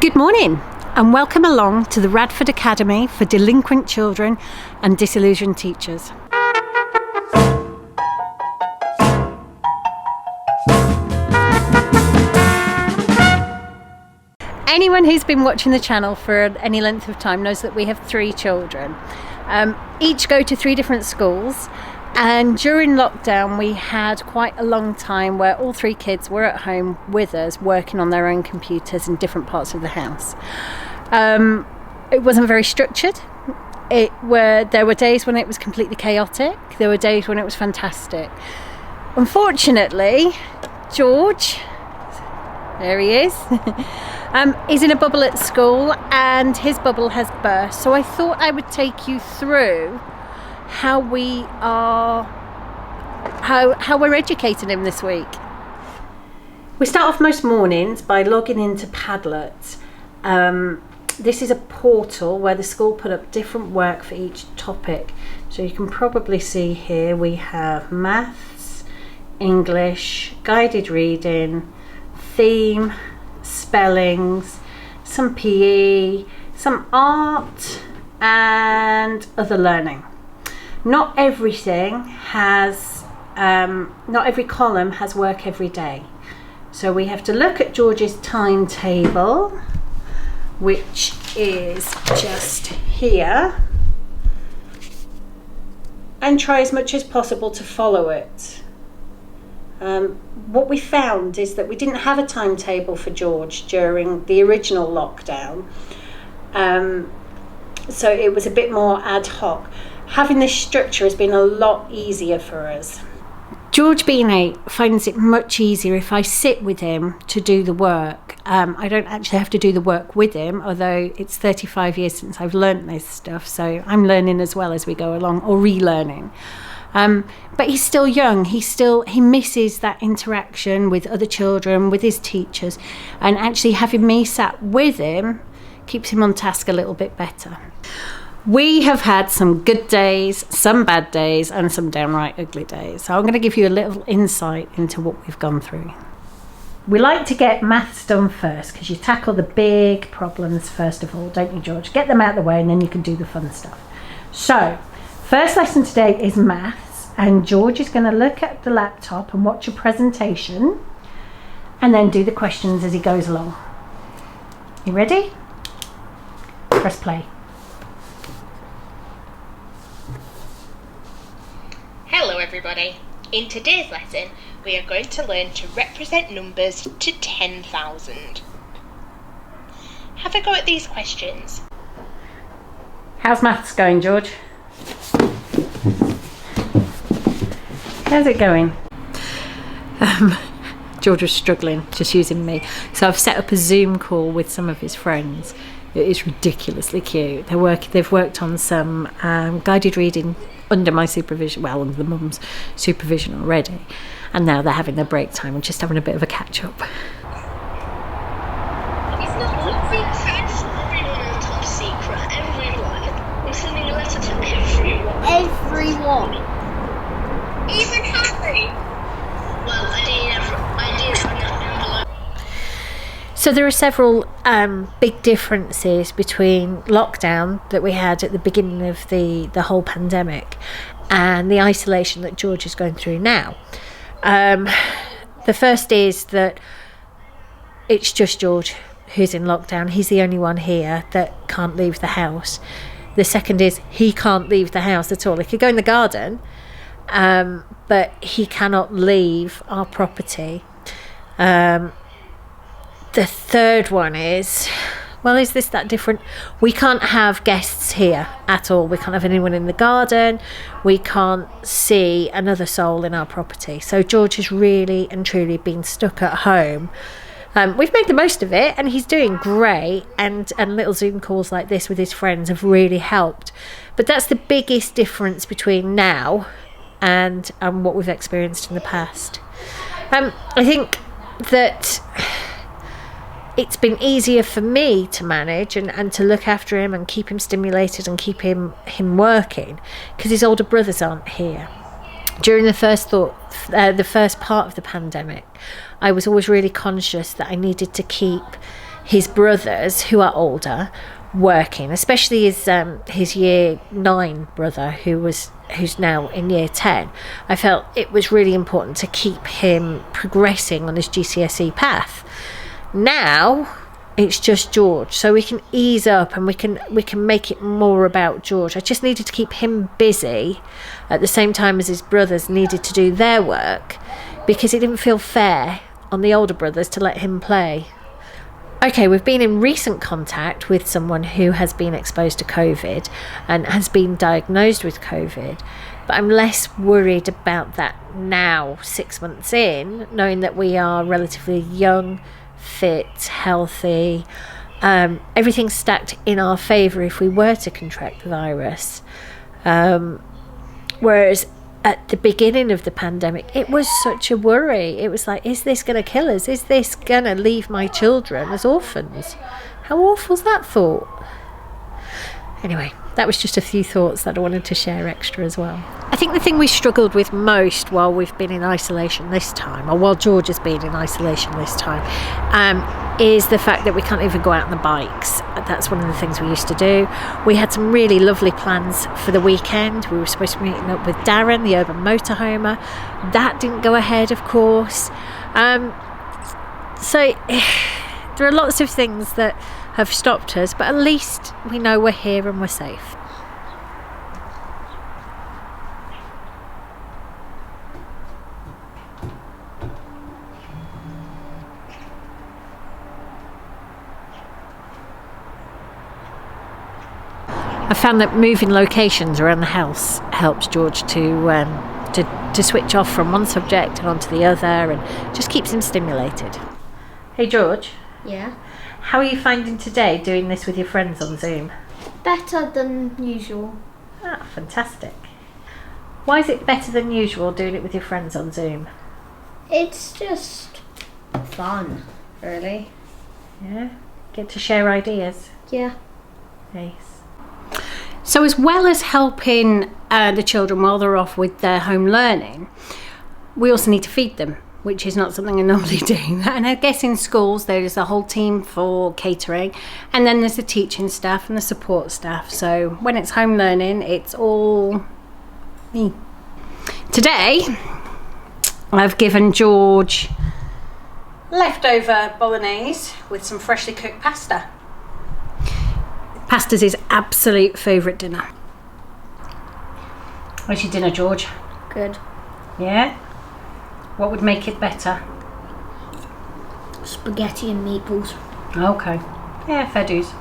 Good morning and welcome along to the Radford Academy for Delinquent Children and Disillusioned Teachers. Anyone who's been watching the channel for any length of time knows that we have 3 children. Each go to 3 different schools, and during lockdown we had quite a long time where all 3 kids were at home with us working on their own computers in different parts of the house. It wasn't very structured. There were days when it was completely chaotic. There were days when it was fantastic. Unfortunately, George, there he is, is in a bubble at school and his bubble has burst. So I thought I would take you through how we're educating him this week. We start off most mornings by logging into Padlet. This is a portal where the school put up different work for each topic. So you can probably see here we have maths, English, guided reading, theme, spellings, some PE, some art and other learning. Not every column has work every day. So we have to look at George's timetable, which is just here, and try as much as possible to follow it. What we found is that we didn't have a timetable for George during the original lockdown. So it was a bit more ad hoc. Having this structure has been a lot easier for us. George, being 8, finds it much easier if I sit with him to do the work. I don't actually have to do the work with him, although it's 35 years since I've learnt this stuff, so I'm learning as well as we go along, or relearning. But he's still young. He misses that interaction with other children, with his teachers, and actually having me sat with him keeps him on task a little bit better. We have had some good days, some bad days, and some downright ugly days. So I'm going to give you a little insight into what we've gone through. We like to get maths done first because you tackle the big problems first of all, don't you, George? Get them out of the way and then you can do the fun stuff. So, first lesson today is maths, and George is going to look at the laptop and watch a presentation and then do the questions as he goes along. You ready? Press play. Hello everybody. In today's lesson we are going to learn to represent numbers to 10,000. Have a go at these questions. How's maths going, George? How's it going? George was struggling, just using me. So I've set up a Zoom call with some of his friends. It is ridiculously cute. They've worked on some guided reading under my supervision, well, under the mum's supervision already. And now they're having their break time and just having a bit of a catch up. It's not everyone on top secret. Everyone. I'm sending a letter to everyone. Everyone. Even Harry. Well, I did on that envelope. So there are several big differences between lockdown that we had at the beginning of the whole pandemic and the isolation that George is going through now. The first is that it's just George who's in lockdown. He's the only one here that can't leave the house. The second is he can't leave the house at all. He could go in the garden, but he cannot leave our property. The third one is, well, is this that different? We can't have guests here at all. We can't have anyone in the garden. We can't see another soul in our property. So George has really and truly been stuck at home. We've made the most of it and he's doing great, and little Zoom calls like this with his friends have really helped. But that's the biggest difference between now and what we've experienced in the past. I think that it's been easier for me to manage and to look after him and keep him stimulated and keep him working because his older brothers aren't here. During the first part of the pandemic, I was always really conscious that I needed to keep his brothers who are older working, especially his year 9 brother who's now in year 10. I felt it was really important to keep him progressing on his GCSE path. Now it's just George, so we can ease up and we can make it more about George. I just needed to keep him busy at the same time as his brothers needed to do their work, because it didn't feel fair on the older brothers to let him play. Okay, we've been in recent contact with someone who has been exposed to COVID and has been diagnosed with COVID, but I'm less worried about that now, 6 months in, knowing that we are relatively young, fit, healthy, everything's stacked in our favour if we were to contract the virus. Whereas at the beginning of the pandemic, it was such a worry. It was like, is this going to kill us? Is this going to leave my children as orphans? How awful's that thought? Anyway, that was just a few thoughts that I wanted to share extra as well. I think the thing we struggled with most while we've been in isolation this time, or while George has been in isolation this time, is the fact that we can't even go out on the bikes. That's one of the things we used to do. We had some really lovely plans for the weekend. We were supposed to be meeting up with Darren, the urban motorhomer. That didn't go ahead, of course. So there are lots of things that have stopped us, but at least we know we're here and we're safe. I found that moving locations around the house helps George to switch off from one subject and onto the other, and just keeps him stimulated. Hey George. Yeah? How are you finding today doing this with your friends on Zoom? Better than usual. Ah, fantastic. Why is it better than usual doing it with your friends on Zoom? It's just fun, really. Yeah? Get to share ideas. Yeah. Nice. So as well as helping the children while they're off with their home learning, we also need to feed them, which is not something I normally do. And I guess in schools there's a whole team for catering, and then there's the teaching staff and the support staff. So when it's home learning, it's all me. Today, I've given George leftover bolognese with some freshly cooked pasta. Pasta's his absolute favourite dinner. What's your dinner, George? Good. Yeah? What would make it better? Spaghetti and meatballs. Okay. Yeah, fair dues.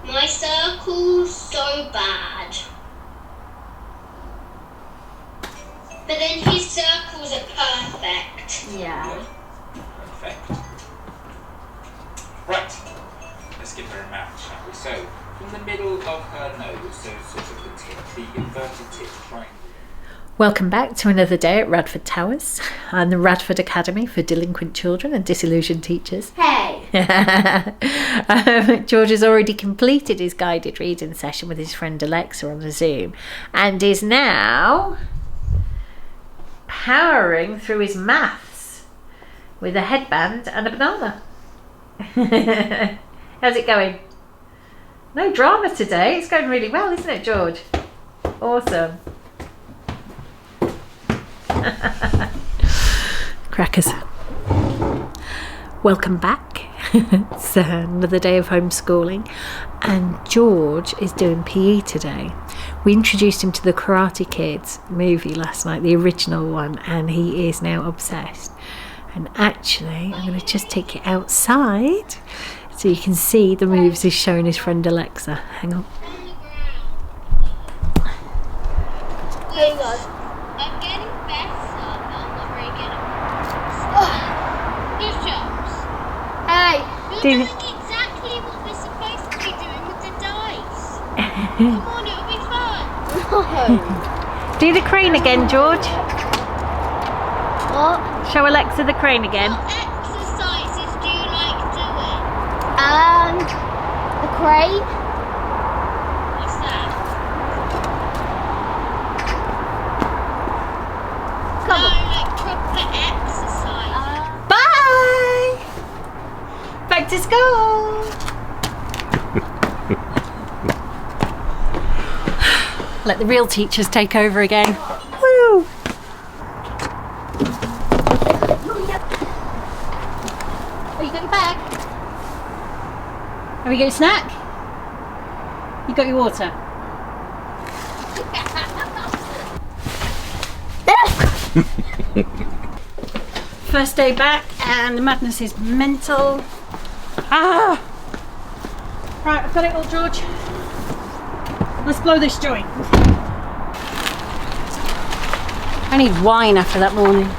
My circle's so bad. But then his circles are perfect. Yeah. Perfect. Right. Let's give her a mouth, shall we? So, from the middle of her nose, so sort of the tip, the inverted tip triangle. Welcome back to another day at Radford Towers and the Radford Academy for Delinquent Children and Disillusioned Teachers. Hey! George has already completed his guided reading session with his friend Alexa on the Zoom and is now powering through his maths with a headband and a banana. How's it going? No drama today. It's going really well, isn't it, George? Awesome. Crackers. Welcome back. It's another day of homeschooling, and George is doing PE today. We introduced him to the Karate Kids movie last night, the original one, and he is now obsessed. And actually, I'm going to just take you outside so you can see the moves he's showing his friend Alexa. Hang on. Hang on. I'm getting better, but I'm not very good at Good jobs. Hey! You're Do- doing exactly what we're supposed to be doing with the dice. Come on, it'll be fun. Do the crane again, George. What? Show Alexa the crane again. Not exercise Craig. What's that? Come on. No, like proper exercise. Bye! Back to school! Let the real teachers take over again. Woo! Oh, you got your bag? Have you got your snack? You got your water? First day back and the madness is mental. Ah! Right, I've got it all, George. Let's blow this joint. I need wine after that morning.